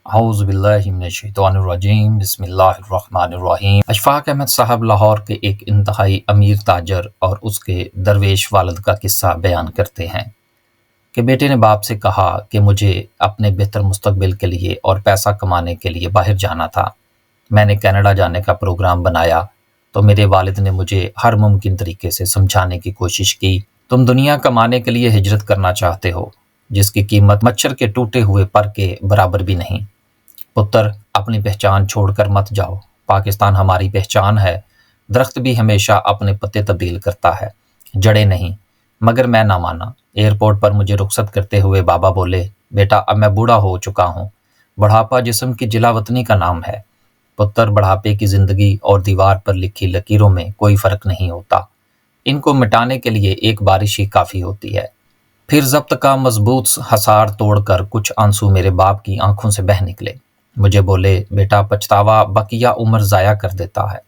اعوذ باللہ من الشیطان الرجیم بسم اللہ الرحمن الرحیم۔ اشفاق احمد صاحب لاہور کے ایک انتہائی امیر تاجر اور اس کے درویش والد کا قصہ بیان کرتے ہیں کہ بیٹے نے باپ سے کہا کہ مجھے اپنے بہتر مستقبل کے لیے اور پیسہ کمانے کے لیے باہر جانا تھا۔ میں نے کینیڈا جانے کا پروگرام بنایا تو میرے والد نے مجھے ہر ممکن طریقے سے سمجھانے کی کوشش کی، تم دنیا کمانے کے لیے ہجرت کرنا چاہتے ہو جس کی قیمت مچھر کے ٹوٹے ہوئے پر کے برابر بھی نہیں۔ پتر، اپنی پہچان چھوڑ کر مت جاؤ، پاکستان ہماری پہچان ہے۔ درخت بھی ہمیشہ اپنے پتے تبدیل کرتا ہے، جڑیں نہیں۔ مگر میں نہ مانا۔ ایئرپورٹ پر مجھے رخصت کرتے ہوئے بابا بولے، بیٹا اب میں بوڑھا ہو چکا ہوں، بڑھاپا جسم کی جلا وطنی کا نام ہے۔ پتر، بڑھاپے کی زندگی اور دیوار پر لکھی لکیروں میں کوئی فرق نہیں ہوتا، ان کو مٹانے کے لیے ایک بارش ہی کافی ہوتی ہے۔ پھر ضبط کا مضبوط حصار توڑ کر کچھ آنسو میرے باپ کی آنکھوں سے بہہ نکلے۔ مجھے بولے، بیٹا پچھتاوا بقیہ عمر ضائع کر دیتا ہے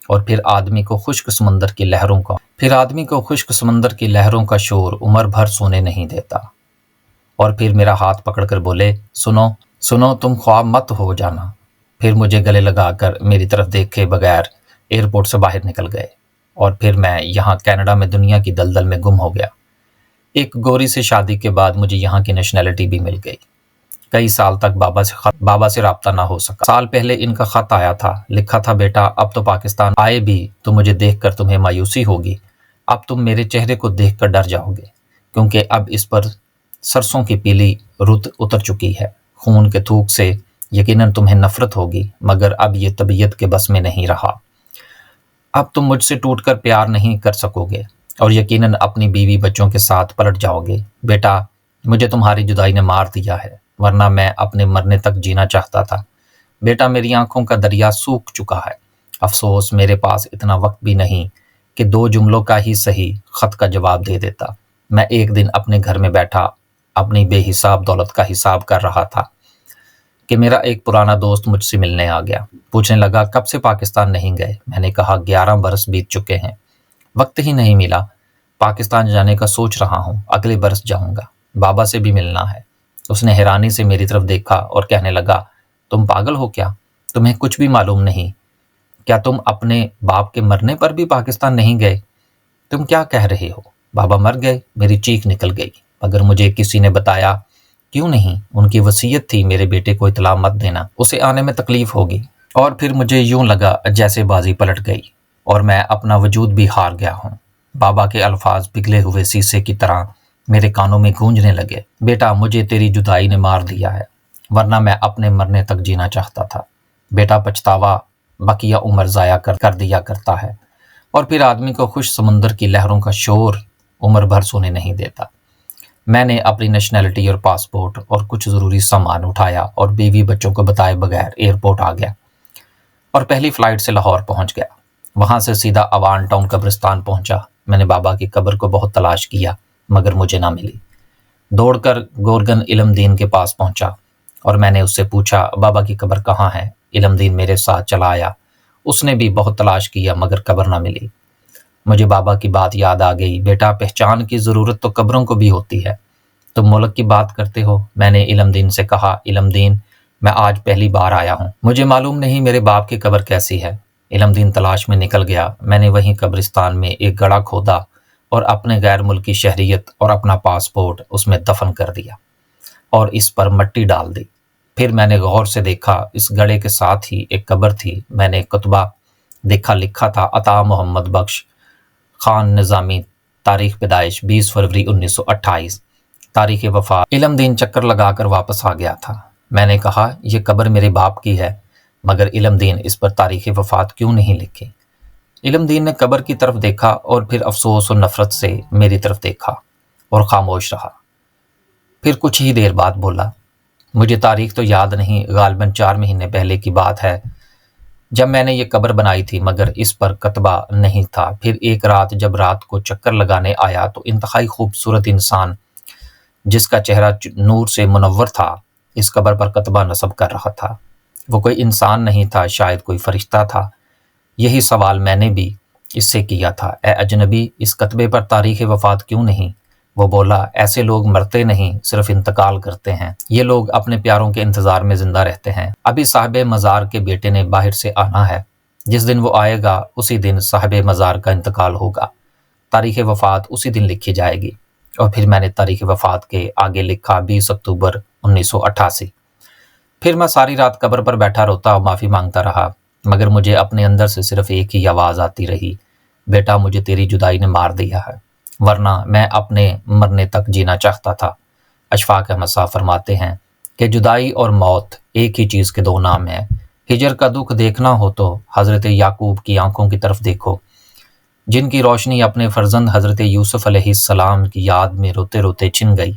اور پھر آدمی کو خشک سمندر کی لہروں کا شور عمر بھر سونے نہیں دیتا۔ اور پھر میرا ہاتھ پکڑ کر بولے، سنو تم خواب مت ہو جانا۔ پھر مجھے گلے لگا کر میری طرف دیکھے بغیر ایئرپورٹ سے باہر نکل گئے اور پھر میں یہاں کینیڈا میں دنیا کی دلدل میں گم ہو گیا۔ ایک گوری سے شادی کے بعد مجھے یہاں کی نیشنلٹی بھی مل گئی۔ کئی سال تک بابا سے رابطہ نہ ہو سکا۔ سال پہلے ان کا خط آیا تھا، لکھا تھا، بیٹا اب تو پاکستان آئے بھی تو مجھے دیکھ کر تمہیں مایوسی ہوگی، اب تم میرے چہرے کو دیکھ کر ڈر جاؤ گے، کیونکہ اب اس پر سرسوں کی پیلی رت اتر چکی ہے۔ خون کے تھوک سے یقیناً تمہیں نفرت ہوگی، مگر اب یہ طبیعت کے بس میں نہیں رہا۔ اب تم مجھ سے ٹوٹ کر پیار نہیں کر سکو گے اور یقیناً اپنی بیوی بچوں کے ساتھ پلٹ جاؤ گے۔ بیٹا مجھے تمہاری جدائی نے مار دیا ہے، ورنہ میں اپنے مرنے تک جینا چاہتا تھا۔ بیٹا میری آنکھوں کا دریا سوکھ چکا ہے، افسوس میرے پاس اتنا وقت بھی نہیں کہ 2 جملوں کا ہی صحیح خط کا جواب دے دیتا۔ میں ایک دن اپنے گھر میں بیٹھا اپنی بے حساب دولت کا حساب کر رہا تھا کہ میرا ایک پرانا دوست مجھ سے ملنے آ گیا، پوچھنے لگا کب سے پاکستان نہیں گئے؟ میں نے کہا 11 برس بیت چکے ہیں، وقت ہی نہیں ملا، پاکستان جانے کا سوچ رہا ہوں، اگلے برس جاؤں گا، بابا سے بھی ملنا ہے۔ اس نے حیرانی سے میری طرف دیکھا اور کہنے لگا، تم پاگل ہو کیا؟ تمہیں کچھ بھی معلوم نہیں؟ کیا تم اپنے باپ کے مرنے پر بھی پاکستان نہیں گئے؟ تم کیا کہہ رہے ہو؟ بابا مر گئے؟ میری چیخ نکل گئی، مگر مجھے کسی نے بتایا کیوں نہیں، ان کی وصیت تھی میرے بیٹے کو اطلاع مت دینا، اسے آنے میں تکلیف ہوگی۔ اور پھر مجھے یوں لگا جیسے بازی پلٹ گئی اور میں اپنا وجود بھی ہار گیا ہوں۔ بابا کے الفاظ پگھلے ہوئے سیسے کی طرح میرے کانوں میں گونجنے لگے، بیٹا مجھے تیری جدائی نے مار دیا ہے، ورنہ میں اپنے مرنے تک جینا چاہتا تھا۔ بیٹا پچھتاوا بقیہ عمر ضائع کر دیا کرتا ہے اور پھر آدمی کو خشک سمندر کی لہروں کا شور عمر بھر سونے نہیں دیتا۔ میں نے اپنی نیشنلٹی اور پاسپورٹ اور کچھ ضروری سامان اٹھایا اور بیوی بچوں کو بتائے بغیر ایئرپورٹ آ گیا اور پہلی فلائٹ سے لاہور پہنچ گیا۔ وہاں سے سیدھا اوان ٹاؤن قبرستان پہنچا۔ میں نے بابا کی قبر کو بہت تلاش کیا مگر مجھے نہ ملی۔ دوڑ کر گورگن علم دین کے پاس پہنچا اور میں نے اس سے پوچھا، بابا کی قبر کہاں ہے؟ علم دین میرے ساتھ چلا آیا، اس نے بھی بہت تلاش کیا مگر قبر نہ ملی۔ مجھے بابا کی بات یاد آ گئی، بیٹا پہچان کی ضرورت تو قبروں کو بھی ہوتی ہے، تم ملک کی بات کرتے ہو؟ میں نے علم دین سے کہا، علم دین میں آج پہلی بار آیا ہوں، مجھے معلوم نہیں میرے باپ کی قبر کیسی ہے۔ علم دین تلاش میں نکل گیا۔ میں نے وہیں قبرستان میں ایک گڑھا کھودا اور اپنے غیر ملکی شہریت اور اپنا پاسپورٹ اس میں دفن کر دیا اور اس پر مٹی ڈال دی۔ پھر میں نے غور سے دیکھا، اس گڑھے کے ساتھ ہی ایک قبر تھی۔ میں نے کتبہ دیکھا، لکھا تھا، عطا محمد بخش خان نظامی، تاریخ پیدائش 20 فروری 1928، تاریخ وفات۔ علم دین چکر لگا کر واپس آ گیا تھا۔ میں نے کہا، یہ قبر میرے باپ کی ہے، مگر علم دین اس پر تاریخ وفات کیوں نہیں لکھی؟ علم دین نے قبر کی طرف دیکھا اور پھر افسوس اور نفرت سے میری طرف دیکھا اور خاموش رہا۔ پھر کچھ ہی دیر بعد بولا، مجھے تاریخ تو یاد نہیں، غالباً 4 مہینے پہلے کی بات ہے جب میں نے یہ قبر بنائی تھی، مگر اس پر کتبہ نہیں تھا۔ پھر ایک رات جب رات کو چکر لگانے آیا تو انتہائی خوبصورت انسان جس کا چہرہ نور سے منور تھا اس قبر پر کتبہ نصب کر رہا تھا۔ وہ کوئی انسان نہیں تھا، شاید کوئی فرشتہ تھا۔ یہی سوال میں نے بھی اس سے کیا تھا، اے اجنبی، اس کتبے پر تاریخ وفات کیوں نہیں؟ وہ بولا ایسے لوگ مرتے نہیں صرف انتقال کرتے ہیں، یہ لوگ اپنے پیاروں کے انتظار میں زندہ رہتے ہیں۔ ابھی صاحب مزار کے بیٹے نے باہر سے آنا ہے، جس دن وہ آئے گا اسی دن صاحب مزار کا انتقال ہوگا، تاریخ وفات اسی دن لکھی جائے گی۔ اور پھر میں نے تاریخ وفات کے آگے لکھا 20 اکتوبر 1988۔ پھر میں ساری رات قبر پر بیٹھا روتا اور معافی مانگتا رہا، مگر مجھے اپنے اندر سے صرف ایک ہی آواز آتی رہی، بیٹا مجھے تیری جدائی نے مار دیا ہے، ورنہ میں اپنے مرنے تک جینا چاہتا تھا۔ اشفاق احمد صاحب فرماتے ہیں کہ جدائی اور موت ایک ہی چیز کے دو نام ہیں۔ ہجر کا دکھ دیکھنا ہو تو حضرت یعقوب کی آنکھوں کی طرف دیکھو، جن کی روشنی اپنے فرزند حضرت یوسف علیہ السلام کی یاد میں روتے روتے چھن گئی۔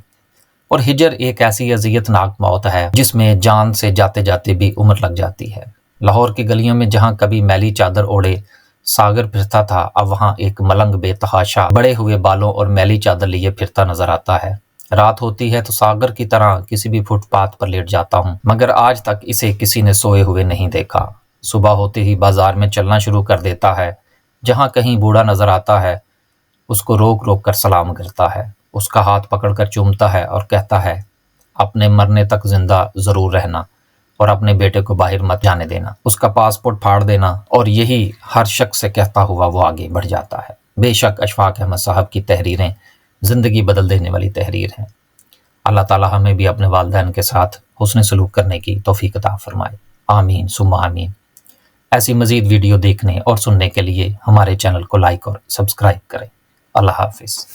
اور ہجر ایک ایسی اذیت ناک موت ہے جس میں جان سے جاتے جاتے بھی عمر لگ جاتی ہے۔ لاہور کی گلیوں میں جہاں کبھی میلی چادر اوڑھے ساگر پھرتا تھا، اب وہاں ایک ملنگ بے تحاشا بڑے ہوئے بالوں اور میلی چادر لیے پھرتا نظر آتا ہے۔ رات ہوتی ہے تو ساگر کی طرح کسی بھی فٹ پاتھ پر لیٹ جاتا ہوں، مگر آج تک اسے کسی نے سوئے ہوئے نہیں دیکھا۔ صبح ہوتے ہی بازار میں چلنا شروع کر دیتا ہے، جہاں کہیں بوڑھا نظر آتا ہے اس کو روک روک کر سلام کرتا ہے، اس کا ہاتھ پکڑ کر چومتا ہے اور کہتا ہے اپنے مرنے تک زندہ ضرور رہنا اور اپنے بیٹے کو باہر مت جانے دینا، اس کا پاسپورٹ پھاڑ دینا، اور یہی ہر شخص سے کہتا ہوا وہ آگے بڑھ جاتا ہے۔ بے شک اشفاق احمد صاحب کی تحریریں زندگی بدل دینے والی تحریر ہیں۔ اللہ تعالی ہمیں بھی اپنے والدین کے ساتھ حسن سلوک کرنے کی توفیق عطا فرمائے، آمین ثم آمین۔ ایسی مزید ویڈیو دیکھنے اور سننے کے لیے ہمارے چینل کو لائک اور سبسکرائب کریں۔ اللہ حافظ۔